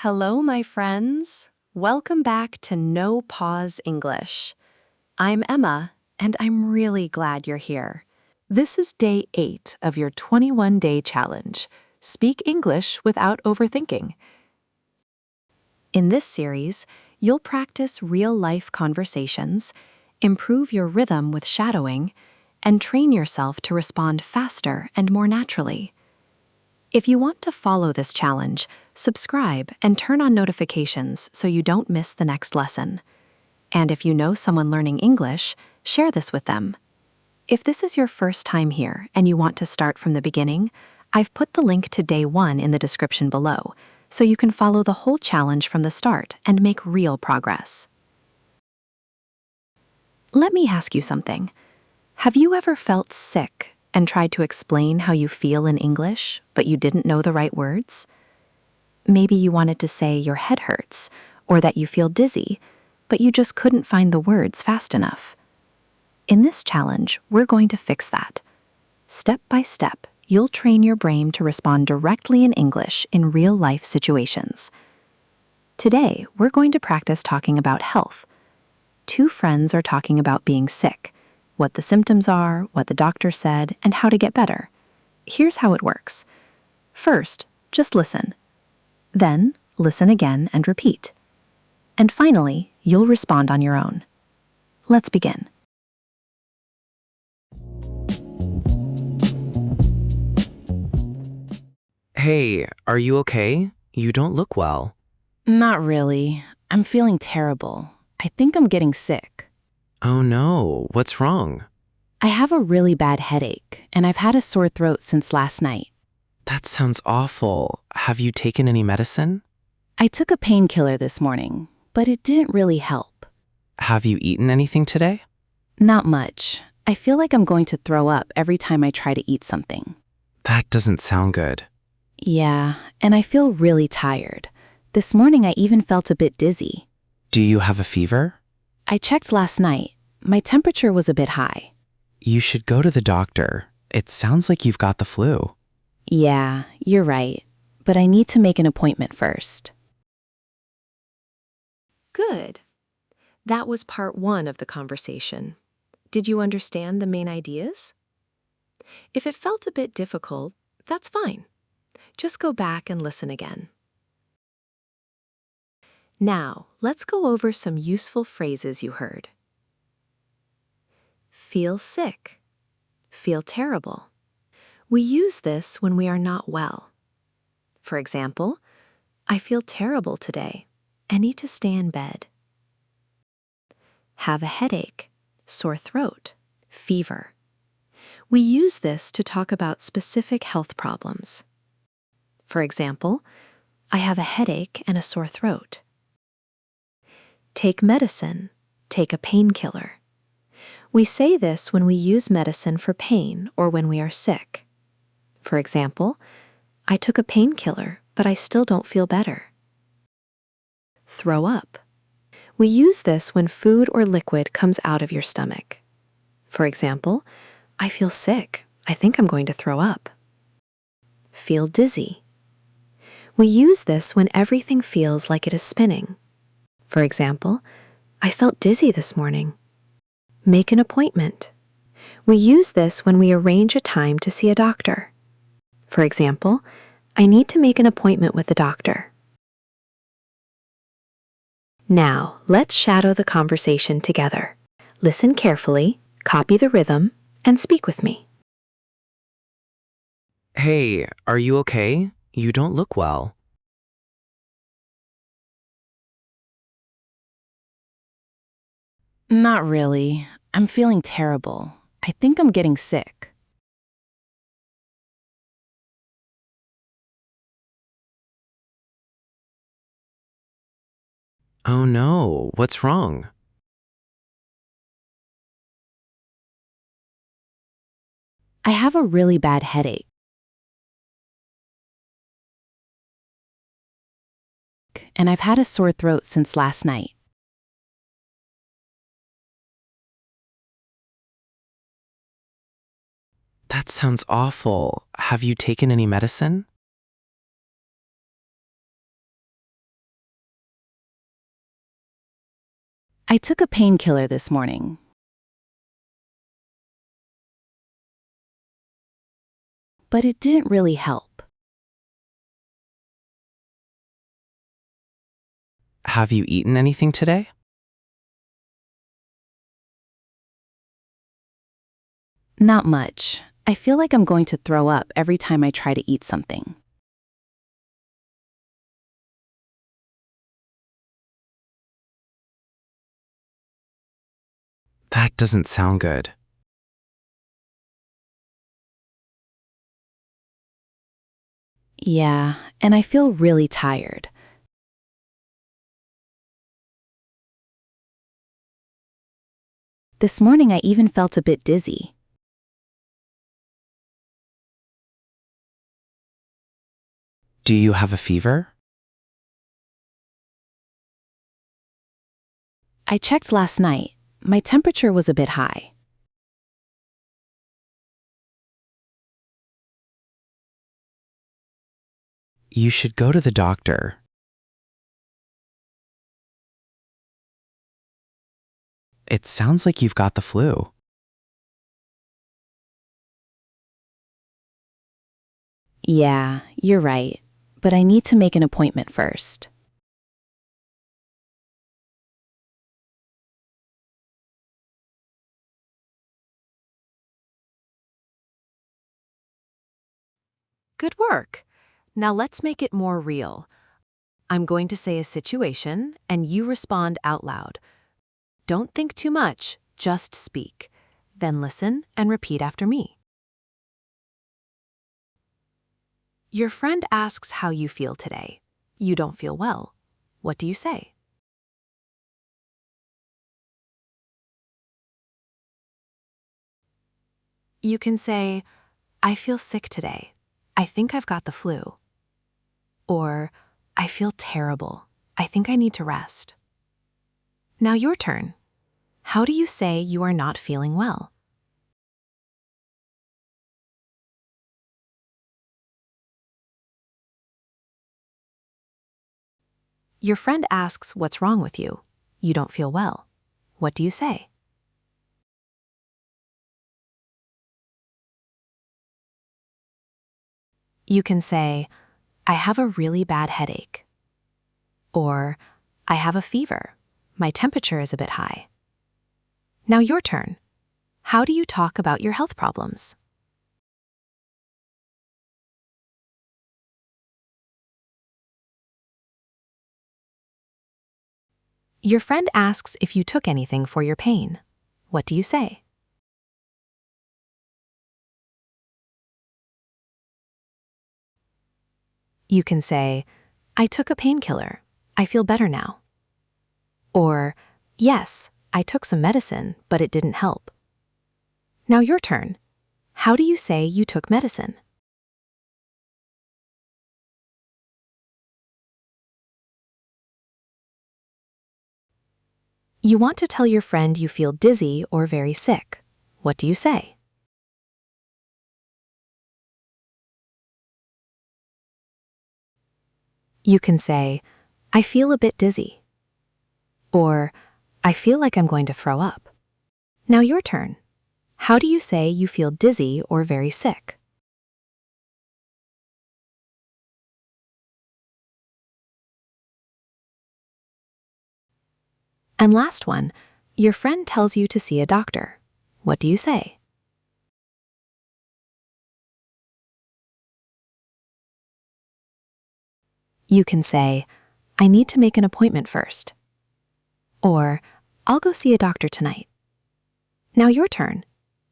Hello, my friends. Welcome back to NoPause English. I'm Emma, and I'm really glad you're here. This is day 8 of your 21-day challenge, Speak English Without Overthinking. In this series, you'll practice real-life conversations, improve your rhythm with shadowing, and train yourself to respond faster and more naturally. If you want to follow this challenge, subscribe and turn on notifications so you don't miss the next lesson. And if you know someone learning English, share this with them. If this is your first time here and you want to start from the beginning, I've put the link to day 1 in the description below, so you can follow the whole challenge from the start and make real progress. Let me ask you something. Have you ever felt sick and tried to explain how you feel in English, but you didn't know the right words? Maybe you wanted to say your head hurts or that you feel dizzy, but you just couldn't find the words fast enough. In this challenge, we're going to fix that. Step by step, you'll train your brain to respond directly in English in real-life situations. Today, we're going to practice talking about health. 2 friends are talking about being sick, what the symptoms are, what the doctor said, and how to get better. Here's how it works. First, just listen. Then, listen again and repeat. And finally, you'll respond on your own. Let's begin. Hey, are you okay? You don't look well. Not really. I'm feeling terrible. I think I'm getting sick. Oh no, what's wrong? I have a really bad headache, and I've had a sore throat since last night. That sounds awful. Have you taken any medicine? I took a painkiller this morning, but it didn't really help. Have you eaten anything today? Not much. I feel like I'm going to throw up every time I try to eat something. That doesn't sound good. Yeah, and I feel really tired. This morning I even felt a bit dizzy. Do you have a fever? I checked last night. My temperature was a bit high. You should go to the doctor. It sounds like you've got the flu. Yeah, you're right. But I need to make an appointment first. Good. That was part 1 of the conversation. Did you understand the main ideas? If it felt a bit difficult, that's fine. Just go back and listen again. Now, let's go over some useful phrases you heard. Feel sick. Feel terrible. We use this when we are not well. For example, I feel terrible today. I need to stay in bed. Have a headache, sore throat, fever. We use this to talk about specific health problems. For example, I have a headache and a sore throat. Take medicine, take a painkiller. We say this when we use medicine for pain or when we are sick. For example, I took a painkiller, but I still don't feel better. Throw up. We use this when food or liquid comes out of your stomach. For example, I feel sick. I think I'm going to throw up. Feel dizzy. We use this when everything feels like it is spinning. For example, I felt dizzy this morning. Make an appointment. We use this when we arrange a time to see a doctor. For example, I need to make an appointment with the doctor. Now, let's shadow the conversation together. Listen carefully, copy the rhythm, and speak with me. Hey, are you okay? You don't look well. Not really. I'm feeling terrible. I think I'm getting sick. Oh no, what's wrong? I have a really bad headache, and I've had a sore throat since last night. That sounds awful. Have you taken any medicine? I took a painkiller this morning. But it didn't really help. Have you eaten anything today? Not much. I feel like I'm going to throw up every time I try to eat something. That doesn't sound good. Yeah, and I feel really tired. This morning I even felt a bit dizzy. Do you have a fever? I checked last night. My temperature was a bit high. You should go to the doctor. It sounds like you've got the flu. Yeah, you're right. But I need to make an appointment first. Good work. Now let's make it more real. I'm going to say a situation, and you respond out loud. Don't think too much, just speak. Then listen and repeat after me. Your friend asks how you feel today. You don't feel well. What do you say? You can say, I feel sick today. I think I've got the flu. Or, I feel terrible. I think I need to rest. Now your turn. How do you say you are not feeling well? Your friend asks what's wrong with you. You don't feel well. What do you say? You can say, I have a really bad headache. Or, I have a fever. My temperature is a bit high. Now your turn. How do you talk about your health problems? Your friend asks if you took anything for your pain. What do you say? You can say, I took a painkiller. I feel better now. Or, yes, I took some medicine, but it didn't help. Now your turn. How do you say you took medicine? You want to tell your friend you feel dizzy or very sick. What do you say? You can say, I feel a bit dizzy. Or, I feel like I'm going to throw up. Now your turn. How do you say you feel dizzy or very sick? And last one, your friend tells you to see a doctor. What do you say? You can say, I need to make an appointment first. Or, I'll go see a doctor tonight. Now your turn.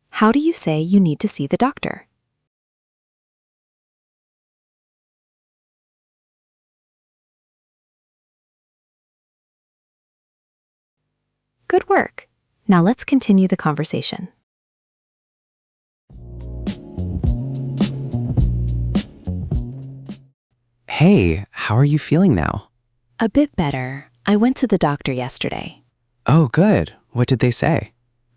How do you say you need to see the doctor? Good work. Now let's continue the conversation. Hey, how are you feeling now? A bit better. I went to the doctor yesterday. Oh, good. What did they say?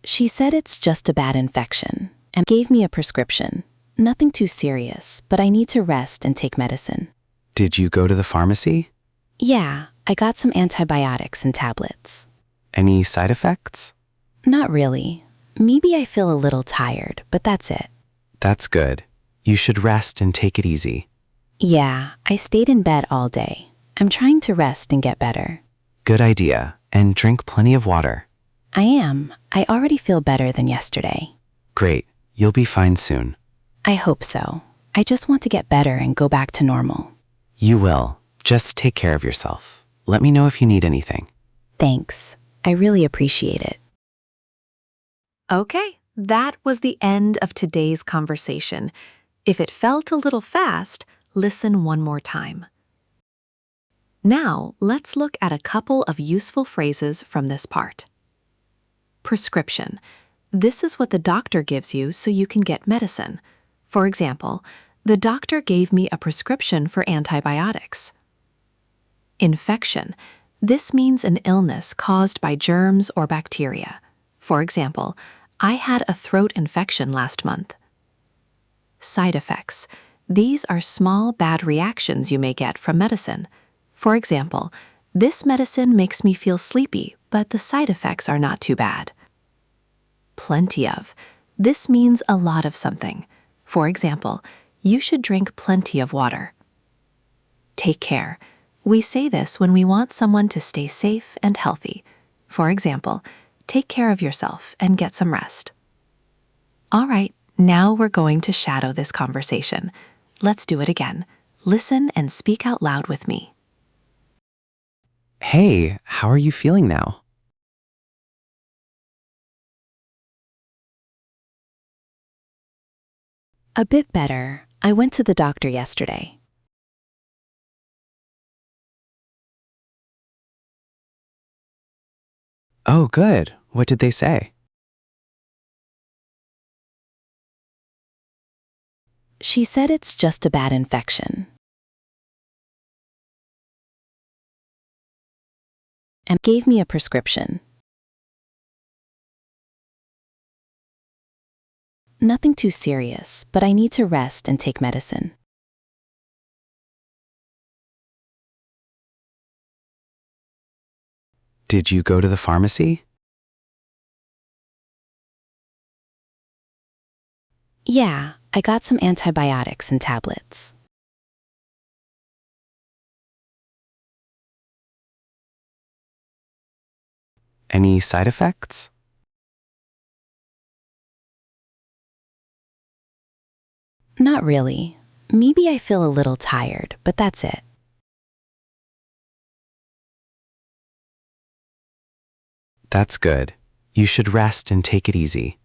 She said it's just a bad infection. and gave me a prescription. Nothing too serious, but I need to rest and take medicine. Did you go to the pharmacy? Yeah, I got some antibiotics and tablets. Any side effects? Not really. Maybe I feel a little tired, but that's it. That's good. You should rest and take it easy. Yeah, I stayed in bed all day. I'm trying to rest and get better. Good idea. And drink plenty of water. I am. I already feel better than yesterday. Great. You'll be fine soon. I hope so. I just want to get better and go back to normal. You will. Just take care of yourself. Let me know if you need anything. Thanks. I really appreciate it. Okay, that was the end of today's conversation. If it felt a little fast, listen one more time. Now, let's look at a couple of useful phrases from this part. Prescription. This is what the doctor gives you so you can get medicine. For example, the doctor gave me a prescription for antibiotics. Infection. This means an illness caused by germs or bacteria. For example, I had a throat infection last month. Side effects. These are small bad reactions you may get from medicine. For example, this medicine makes me feel sleepy, but the side effects are not too bad. Plenty of. This means a lot of something. For example, you should drink plenty of water. Take care. We say this when we want someone to stay safe and healthy. For example, take care of yourself and get some rest. All right, now we're going to shadow this conversation. Let's do it again. Listen and speak out loud with me. Hey, how are you feeling now? A bit better. I went to the doctor yesterday. Oh, good. What did they say? She said it's just a bad infection. And gave me a prescription. Nothing too serious, but I need to rest and take medicine. Did you go to the pharmacy? Yeah, I got some antibiotics and tablets. Any side effects? Not really. Maybe I feel a little tired, but that's it. That's good. You should rest and take it easy.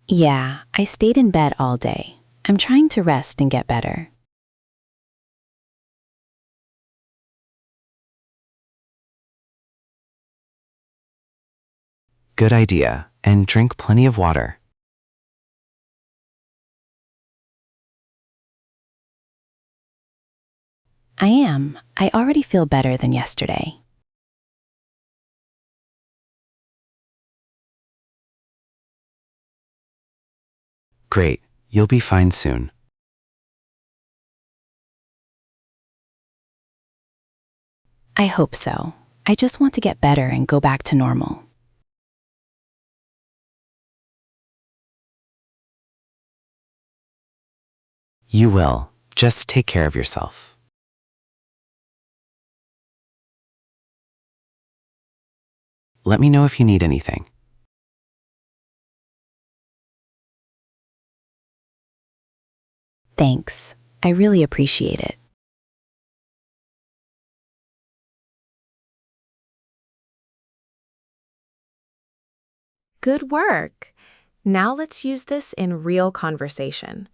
Yeah, I stayed in bed all day. I'm trying to rest and get better. Good idea. And drink plenty of water. I am. I already feel better than yesterday. Great. You'll be fine soon. I hope so. I just want to get better and go back to normal. You will. Just take care of yourself. Let me know if you need anything. Thanks. I really appreciate it. Good work. Now let's use this in real conversation.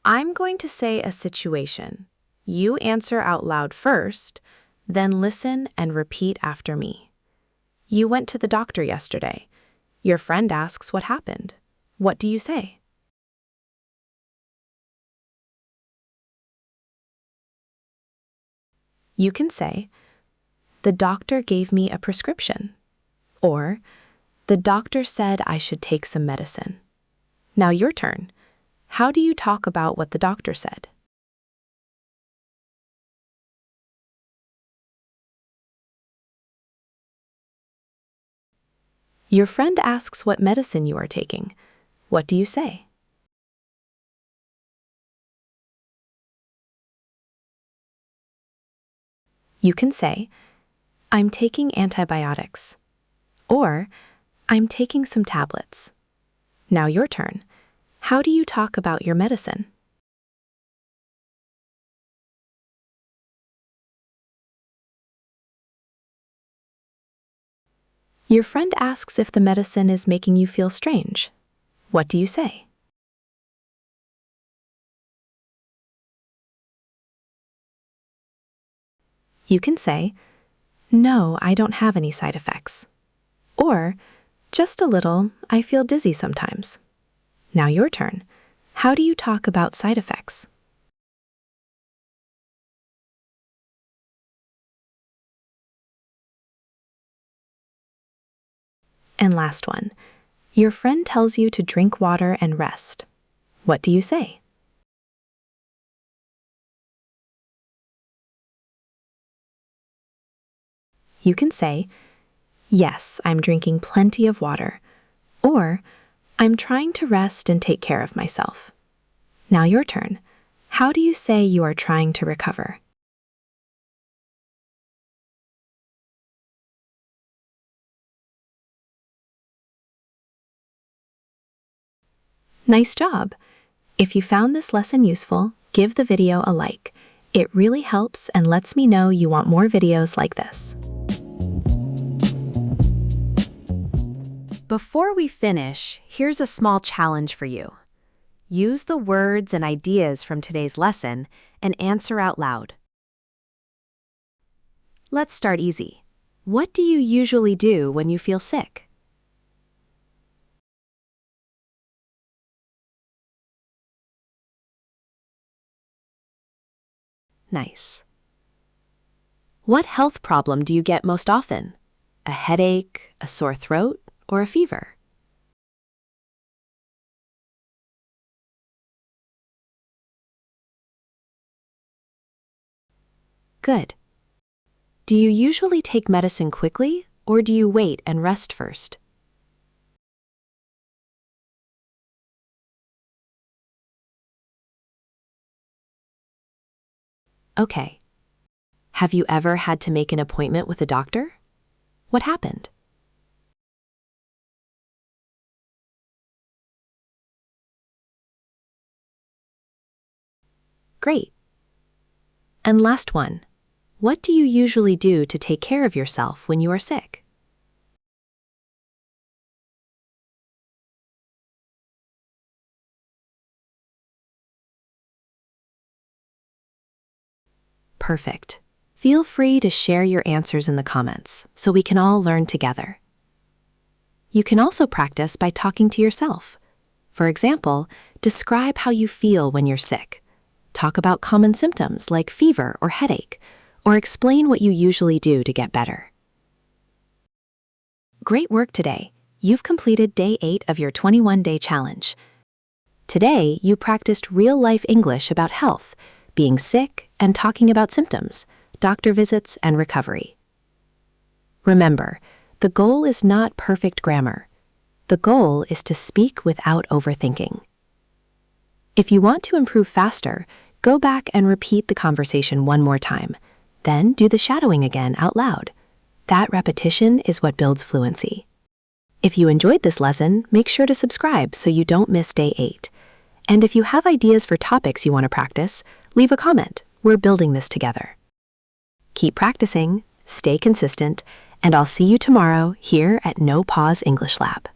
I'm going to say a situation. You answer out loud first, then listen and repeat after me. You went to the doctor yesterday. Your friend asks what happened. What do you say? You can say, "The doctor gave me a prescription." Or, the doctor said I should take some medicine. Now your turn. How do you talk about what the doctor said? Your friend asks what medicine you are taking. What do you say? You can say, I'm taking antibiotics. Or, I'm taking some tablets. Now your turn. How do you talk about your medicine? Your friend asks if the medicine is making you feel strange. What do you say? You can say, no, I don't have any side effects. Or, just a little, I feel dizzy sometimes. Now your turn. How do you talk about side effects? And last one. Your friend tells you to drink water and rest. What do you say? You can say, yes, I'm drinking plenty of water. Or, I'm trying to rest and take care of myself. Now your turn. How do you say you are trying to recover? Nice job! If you found this lesson useful, give the video a like. It really helps and lets me know you want more videos like this. Before we finish, here's a small challenge for you. Use the words and ideas from today's lesson and answer out loud. Let's start easy. What do you usually do when you feel sick? Nice. What health problem do you get most often? A headache, a sore throat, or a fever? Good. Do you usually take medicine quickly, or do you wait and rest first? Okay. Have you ever had to make an appointment with a doctor? What happened? Great. And last one. What do you usually do to take care of yourself when you are sick? Perfect. Feel free to share your answers in the comments so we can all learn together. You can also practice by talking to yourself. For example, describe how you feel when you're sick. Talk about common symptoms like fever or headache, or explain what you usually do to get better. Great work today. You've completed day 8 of your 21-day challenge. Today, you practiced real-life English about health, being sick, and talking about symptoms, doctor visits, and recovery. Remember, the goal is not perfect grammar. The goal is to speak without overthinking. If you want to improve faster, go back and repeat the conversation one more time. Then do the shadowing again out loud. That repetition is what builds fluency. If you enjoyed this lesson, make sure to subscribe so you don't miss day 8. And if you have ideas for topics you want to practice, leave a comment. We're building this together. Keep practicing, stay consistent, and I'll see you tomorrow here at NoPause English Lab.